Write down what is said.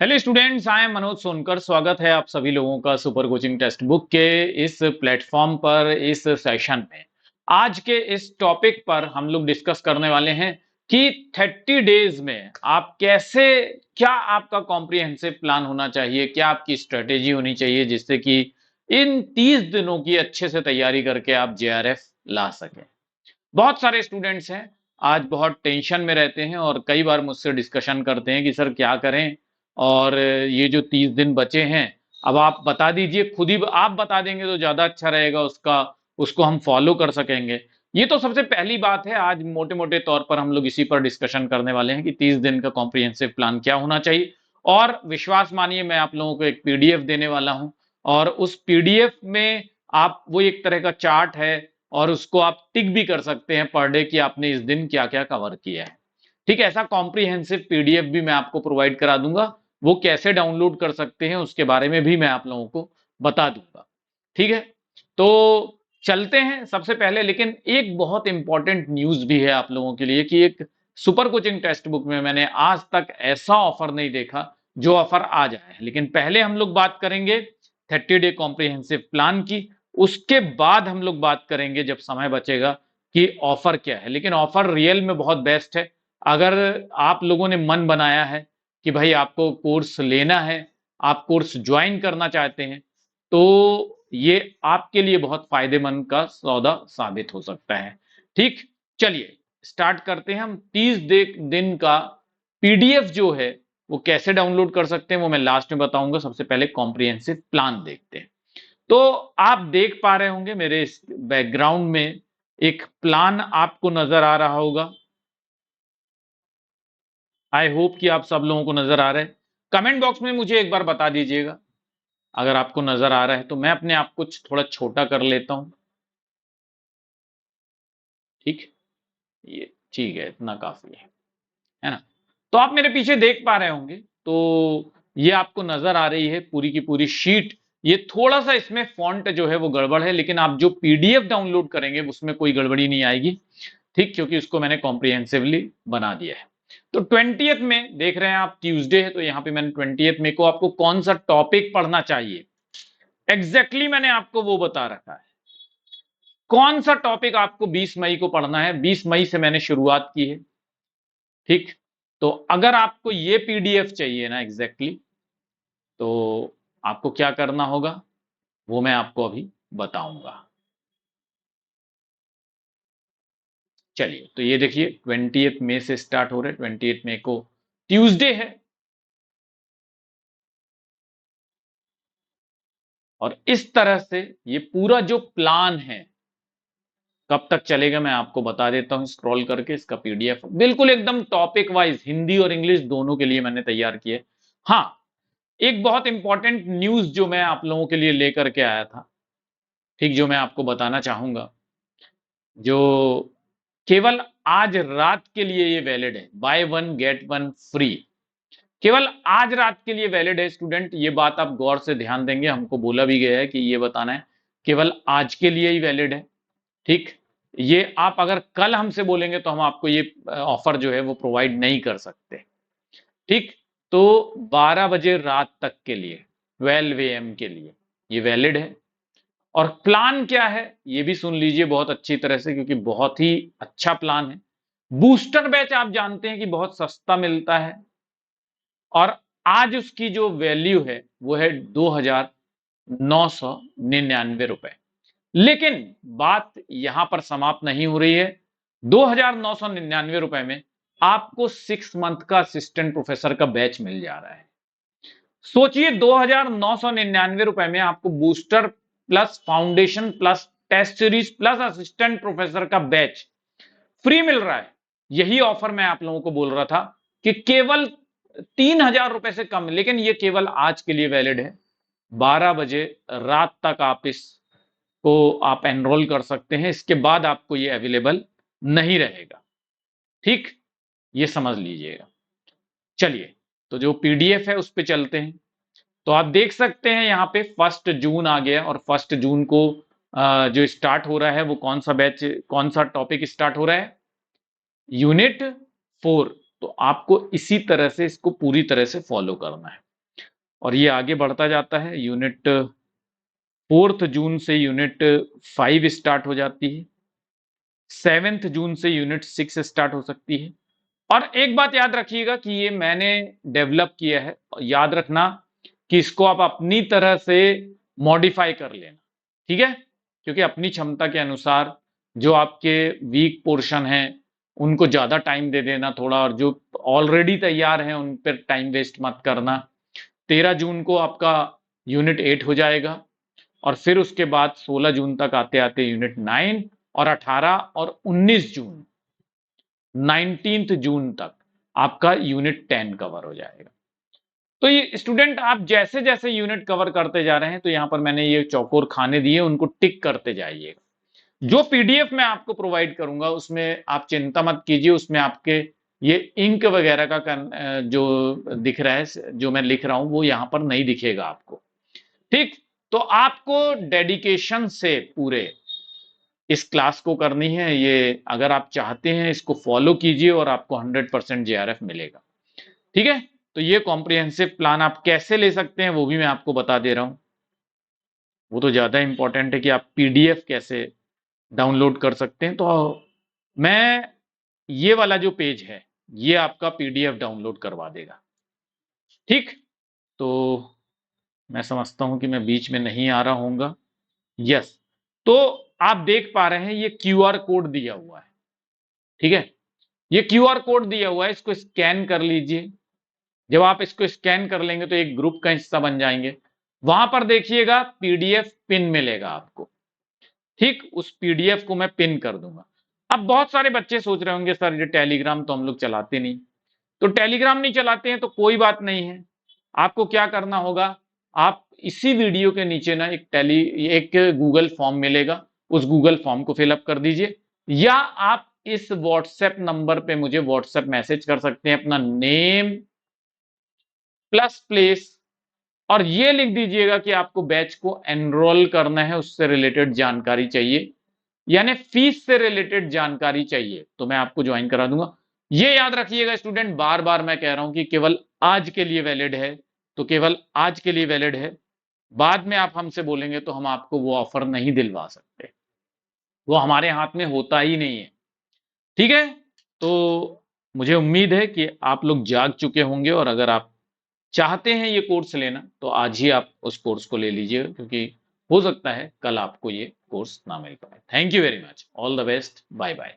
Hello students, I am Manoj Sonkar. स्वागत है आप सभी लोगों का सुपर कोचिंग टेक्स्ट बुक के इस प्लेटफॉर्म पर, इस सेशन में। आज के इस टॉपिक पर हम लोग डिस्कस करने वाले हैं कि 30 डेज में आप कैसे, क्या आपका कॉम्प्रिहेंसिव प्लान होना चाहिए, क्या आपकी स्ट्रेटेजी होनी चाहिए जिससे कि इन 30 दिनों की अच्छे से तैयारी करके आप जेआरएफ ला सकें। बहुत सारे स्टूडेंट्स हैं आज बहुत टेंशन में रहते हैं और कई बार मुझसे डिस्कशन करते हैं कि सर क्या करें, और ये जो 30 दिन बचे हैं अब आप बता दीजिए, खुद ही आप बता देंगे तो ज्यादा अच्छा रहेगा, उसको हम फॉलो कर सकेंगे। ये तो सबसे पहली बात है। आज मोटे मोटे तौर पर हम लोग इसी पर डिस्कशन करने वाले हैं कि 30 दिन का कॉम्प्रिहेंसिव प्लान क्या होना चाहिए। और विश्वास मानिए, मैं आप लोगों को एक पीडीएफ देने वाला हूं, और उस पीडीएफ में आप, वो एक तरह का चार्ट है और उसको आप टिक भी कर सकते हैं पर डे कि आपने इस दिन क्या क्या कवर किया है। ठीक है, ऐसा कॉम्प्रिहेंसिव पीडीएफ भी मैं आपको प्रोवाइड करा दूंगा। वो कैसे डाउनलोड कर सकते हैं उसके बारे में भी मैं आप लोगों को बता दूंगा। ठीक है, तो चलते हैं सबसे पहले। लेकिन एक बहुत इंपॉर्टेंट न्यूज भी है आप लोगों के लिए कि एक सुपर कोचिंग टेक्स्ट बुक में मैंने आज तक ऐसा ऑफर नहीं देखा जो ऑफर आ जाए। लेकिन पहले हम लोग बात करेंगे 30 डे कॉम्प्रिहेंसिव प्लान की, उसके बाद हम लोग बात करेंगे जब समय बचेगा कि ऑफर क्या है। लेकिन ऑफर रियल में बहुत बेस्ट है। अगर आप लोगों ने मन बनाया है कि भाई आपको कोर्स लेना है, आप कोर्स ज्वाइन करना चाहते हैं, तो ये आपके लिए बहुत फायदेमंद का सौदा साबित हो सकता है। ठीक, चलिए स्टार्ट करते हैं। हम 30 दिन का पीडीएफ जो है वो कैसे डाउनलोड कर सकते हैं वो मैं लास्ट में बताऊंगा। सबसे पहले कॉम्प्रिहेंसिव प्लान देखते हैं। तो आप देख पा रहे होंगे मेरे इस बैकग्राउंड में एक प्लान आपको नजर आ रहा होगा। आई होप कि आप सब लोगों को नजर आ रहा है। कमेंट बॉक्स में मुझे एक बार बता दीजिएगा अगर आपको नजर आ रहा है। तो मैं अपने आप को थोड़ा छोटा कर लेता हूं। ठीक, ये ठीक है, इतना काफी है ना। तो आप मेरे पीछे देख पा रहे होंगे, तो ये आपको नजर आ रही है पूरी की पूरी शीट। ये थोड़ा सा इसमें फॉन्ट जो है वो गड़बड़ है, लेकिन आप जो पीडीएफ डाउनलोड करेंगे उसमें कोई गड़बड़ी नहीं आएगी। ठीक, क्योंकि उसको मैंने कॉम्प्रिहेंसिवली बना दिया है। तो 20th में देख रहे हैं आप, ट्यूसडे है, तो यहाँ पे मैंने 20th में को आपको कौन सा टॉपिक पढ़ना चाहिए एग्जैक्टली मैंने आपको वो बता रखा है। कौन सा टॉपिक आपको 20 मई को पढ़ना है, 20 मई से मैंने शुरुआत की है। ठीक, तो अगर आपको ये पीडीएफ चाहिए ना एग्जैक्टली, तो आपको क्या करना होगा वो मैं आपको अभी बताऊंगा। चलिए, तो ये देखिए 20th मई से स्टार्ट हो रहा है। 20th मई को ट्यूसडे है, और इस तरह से ये पूरा जो प्लान है कब तक चलेगा मैं आपको बता देता हूं स्क्रॉल करके। इसका पीडीएफ बिल्कुल एकदम टॉपिक वाइज हिंदी और इंग्लिश दोनों के लिए मैंने तैयार किए। हाँ, एक बहुत इंपॉर्टेंट न्यूज जो मैं आप लोगों के लिए लेकर के आया था, ठीक, जो मैं आपको बताना चाहूंगा, जो केवल आज रात के लिए ये वैलिड है। By one get one free, केवल आज रात के लिए वैलिड है स्टूडेंट। ये बात आप गौर से ध्यान देंगे, हमको बोला भी गया है कि ये बताना है केवल आज के लिए ही वैलिड है। ठीक, ये आप अगर कल हमसे बोलेंगे तो हम आपको ये ऑफर जो है वो प्रोवाइड नहीं कर सकते। ठीक, तो 12 बजे रात तक के लिए, 12 AM के लिए ये वैलिड है। और प्लान क्या है ये भी सुन लीजिए बहुत अच्छी तरह से, क्योंकि बहुत ही अच्छा प्लान है। बूस्टर बैच आप जानते हैं कि बहुत सस्ता मिलता है, और आज उसकी जो वैल्यू है वो है 2,999 रुपए। लेकिन बात यहां पर समाप्त नहीं हो रही है। 2,999 रुपए में आपको 6 मंथ का असिस्टेंट प्रोफेसर का बैच मिल जा रहा है। सोचिए, 2,999 रुपए में आपको booster plus foundation plus test series plus assistant professor का बैच फ्री मिल रहा है। यही ऑफर मैं आप लोगों को बोल रहा था कि केवल 3,000 रुपए से कम, लेकिन ये केवल आज के लिए वैलिड है। 12 बजे रात तक आप इसको आप एनरोल कर सकते हैं, इसके बाद आपको ये अवेलेबल नहीं रहेगा। ठीक, ये समझ लीजिएगा। चलिए, तो जो पीडीएफ है उस पर चलते हैं। तो आप देख सकते हैं यहाँ पे 1 जून आ गया, और 1 जून को जो स्टार्ट हो रहा है वो कौन सा बैच, कौन सा टॉपिक स्टार्ट हो रहा है, यूनिट 4। तो आपको इसी तरह से इसको पूरी तरह से फॉलो करना है। और ये आगे बढ़ता जाता है। यूनिट 4 जून से यूनिट 5 स्टार्ट हो जाती है। 7 जून से यूनिट 6 स्टार्ट हो सकती है। और एक बात याद रखिएगा कि ये मैंने डेवलप किया है, याद रखना कि इसको आप अपनी तरह से मॉडिफाई कर लेना, ठीक है? क्योंकि अपनी क्षमता के अनुसार जो आपके वीक पोर्शन हैं उनको ज्यादा टाइम दे देना थोड़ा, और जो ऑलरेडी तैयार हैं उन पर टाइम वेस्ट मत करना। 13 जून को आपका यूनिट 8 हो जाएगा, और फिर उसके बाद 16 जून तक आते आते यूनिट 9, और 18 और 19 जून, 19 जून तक आपका यूनिट 10 कवर हो जाएगा। तो ये स्टूडेंट आप जैसे जैसे यूनिट कवर करते जा रहे हैं, तो यहां पर मैंने ये चौकोर खाने दिए, उनको टिक करते जाइएगा। जो पीडीएफ मैं आपको प्रोवाइड करूंगा उसमें आप चिंता मत कीजिए, उसमें आपके ये इंक वगैरह का जो दिख रहा है, जो मैं लिख रहा हूं वो यहां पर नहीं दिखेगा आपको, ठीक? तो आपको डेडिकेशन से पूरे इस क्लास को करनी है। ये अगर आप चाहते हैं इसको फॉलो कीजिए और आपको 100% जेआरएफ मिलेगा, ठीक है? तो ये कॉम्प्रिहेंसिव प्लान आप कैसे ले सकते हैं वो भी मैं आपको बता दे रहा हूं। वो तो ज्यादा इंपॉर्टेंट है कि आप पीडीएफ कैसे डाउनलोड कर सकते हैं। तो मैं ये वाला जो पेज है ये आपका पीडीएफ डाउनलोड करवा देगा, ठीक? तो मैं समझता हूं कि मैं बीच में नहीं आ रहा हूँगा। यस, तो आप देख पा रहे हैं ये क्यूआर कोड दिया हुआ है, ठीक है? ये क्यूआर कोड दिया हुआ है, इसको स्कैन कर लीजिए। जब आप इसको स्कैन कर लेंगे तो एक ग्रुप का हिस्सा बन जाएंगे। वहां पर देखिएगा पीडीएफ पिन मिलेगा आपको, ठीक? उस पीडीएफ को मैं पिन कर दूंगा। अब बहुत सारे बच्चे सोच रहे होंगे सर ये टेलीग्राम तो हम लोग चलाते नहीं। तो टेलीग्राम नहीं चलाते हैं तो कोई बात नहीं है। आपको क्या करना होगा, आप इसी वीडियो के नीचे ना एक गूगल फॉर्म मिलेगा, उस गूगल फॉर्म को फिलअप कर दीजिए, या आप इस व्हाट्सएप नंबर पे मुझे व्हाट्सएप मैसेज कर सकते हैं, अपना नेम प्लस प्लेस, और ये लिख दीजिएगा कि आपको बैच को एनरोल करना है, उससे रिलेटेड जानकारी चाहिए, यानी फीस से रिलेटेड जानकारी चाहिए, तो मैं आपको ज्वाइन करा दूंगा। ये याद रखिएगा स्टूडेंट, बार बार मैं कह रहा हूं कि केवल आज के लिए वैलिड है, तो केवल आज के लिए वैलिड है। बाद में आप हमसे बोलेंगे तो हम आपको वो ऑफर नहीं दिलवा सकते, वो हमारे हाथ में होता ही नहीं है, ठीक है? तो मुझे उम्मीद है कि आप लोग जाग चुके होंगे, और अगर आप चाहते हैं ये कोर्स लेना तो आज ही आप उस कोर्स को ले लीजिएगा, क्योंकि हो सकता है कल आपको ये कोर्स ना मिल पाए। Thank you very much, all the best, bye bye.